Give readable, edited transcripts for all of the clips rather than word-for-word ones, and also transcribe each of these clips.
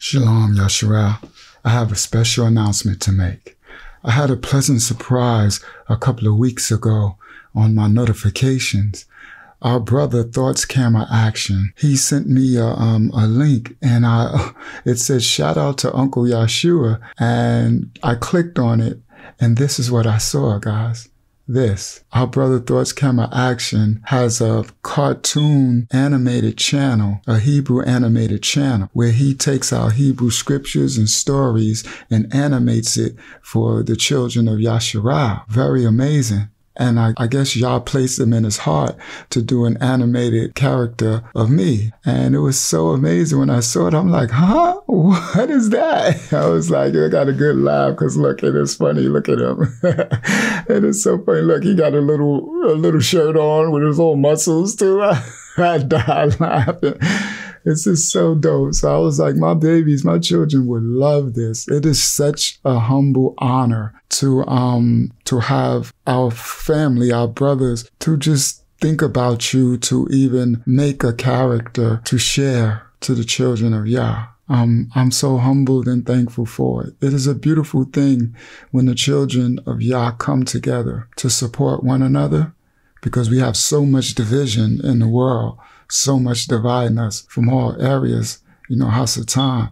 Shalom, YAHSHARAL. I have a special announcement to make. I had a pleasant surprise a couple of weeks ago on my notifications. Our brother Thoughts Camera Action, he sent me a link, and it said shout out to Uncle YAHSHUAH, and I clicked on it, and this is what I saw, guys. Our brother Thoughts Camera Action has a cartoon animated channel, a Hebrew animated channel, where he takes our Hebrew scriptures and stories and animates it for the children of YAHSHARAL. Very amazing. And I guess Yah placed him in his heart to do an animated character of me. And it was so amazing when I saw it. I'm like, huh? What is that? I was like, I got a good laugh because look, it is funny. Look at him. It is so funny. Look, he got a little shirt on with his little muscles too. I died laughing. This is so dope. So I was like, my babies, my children would love this. It is such a humble honor to have our family, our brothers, to just think about you, to even make a character to share to the children of Yah. I'm so humbled and thankful for it. It is a beautiful thing when the children of Yah come together to support one another, because we have so much division in the world, so much dividing us from all areas, Hasatan,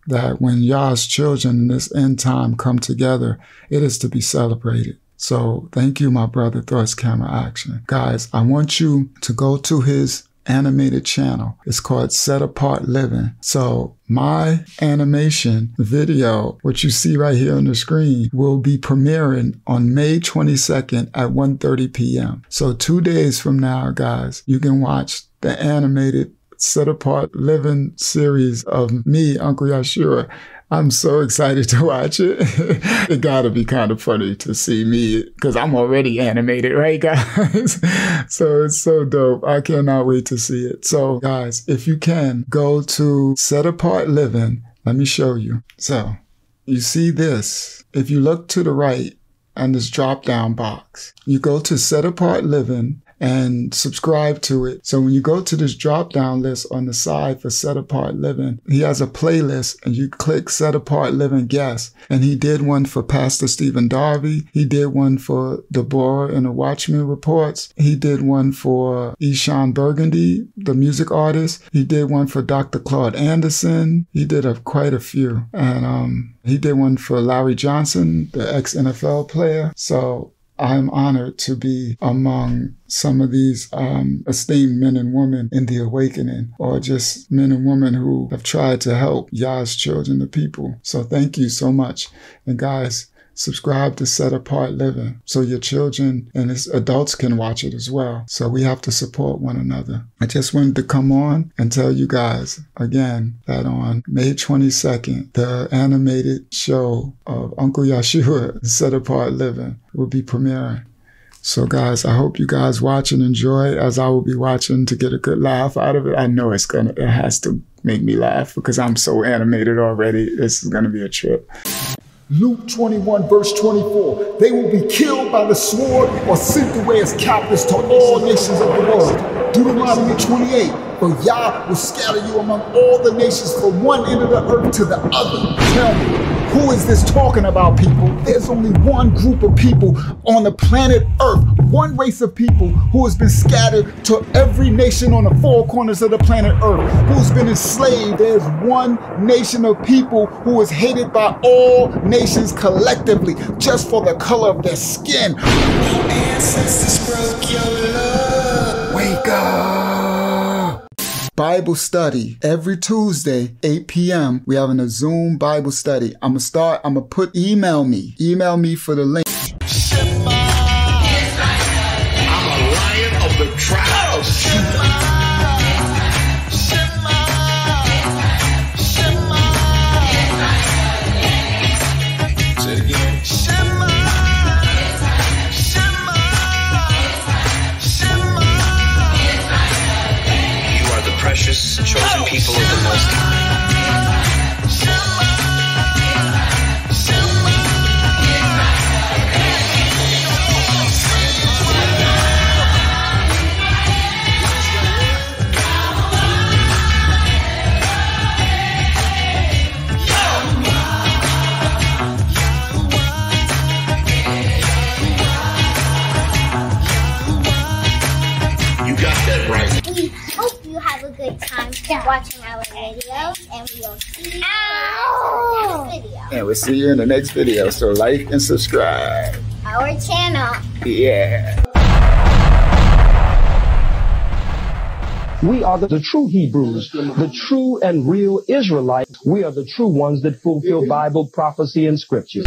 that when Yah's children in this end time come together, it is to be celebrated. So thank you, my brother Thoughts Camera Action. Guys, I want you to go to his animated channel. It's called Set Apart Living. So my animation video, what you see right here on the screen, will be premiering on May 22nd at 1:30 p.m. So 2 days from now, guys, you can watch the animated Set Apart Living series of me, Uncle YAHSHUAH. I'm so excited to watch it. It gotta be kind of funny to see me, because I'm already animated, right, guys? So it's so dope. I cannot wait to see it. So guys, if you can, go to Set Apart Living. Let me show you. So you see this. If you look to the right and this drop down box, you go to Set Apart Living and subscribe to it. So when you go to this drop-down list on the side for Set Apart Living, he has a playlist, and you click Set Apart Living Guest. And he did one for Pastor Stephen Darby. He did one for Deborah and the Watchmen Reports. He did one for Eshawn Burgundy, the music artist. He did one for Dr. Claude Anderson. He did quite a few. And he did one for Larry Johnson, the ex-NFL player. So I'm honored to be among some of these esteemed men and women in the awakening, or just men and women who have tried to help Yah's children, the people. So thank you so much. And guys, subscribe to Set Apart Living so your children and his adults can watch it as well. So we have to support one another. I just wanted to come on and tell you guys again that on May 22nd, the animated show of Uncle YAHSHUAH, Set Apart Living, will be premiering. So guys, I hope you guys watch and enjoy, as I will be watching to get a good laugh out of it. I know it has to make me laugh because I'm so animated already. This is gonna be a trip. Luke 21 verse 24, they will be killed by the sword or sent away as captives to all nations of the world. Deuteronomy 28, for Yah will scatter you among all the nations from one end of the earth to the other. Tell me, who is this talking about, people? There's only one group of people on the planet Earth, one race of people who has been scattered to every nation on the four corners of the planet Earth, who's been enslaved. There's one nation of people who is hated by all nations collectively just for the color of their skin. Ancestors broke your love. Wake up! Bible study every Tuesday, 8 p.m. We having a Zoom Bible study. I'm gonna put email me for the link. I'm a lion of the tribe of Judah. Say it again. Precious, chosen people of the Most High. it right. We hope you have a good time watching our videos, and we will see you in the next video. And we'll see you in the next video. So like and subscribe. Our channel. Yeah. We are the true Hebrews, the true and real Israelites. We are the true ones that fulfill Bible prophecy and scripture.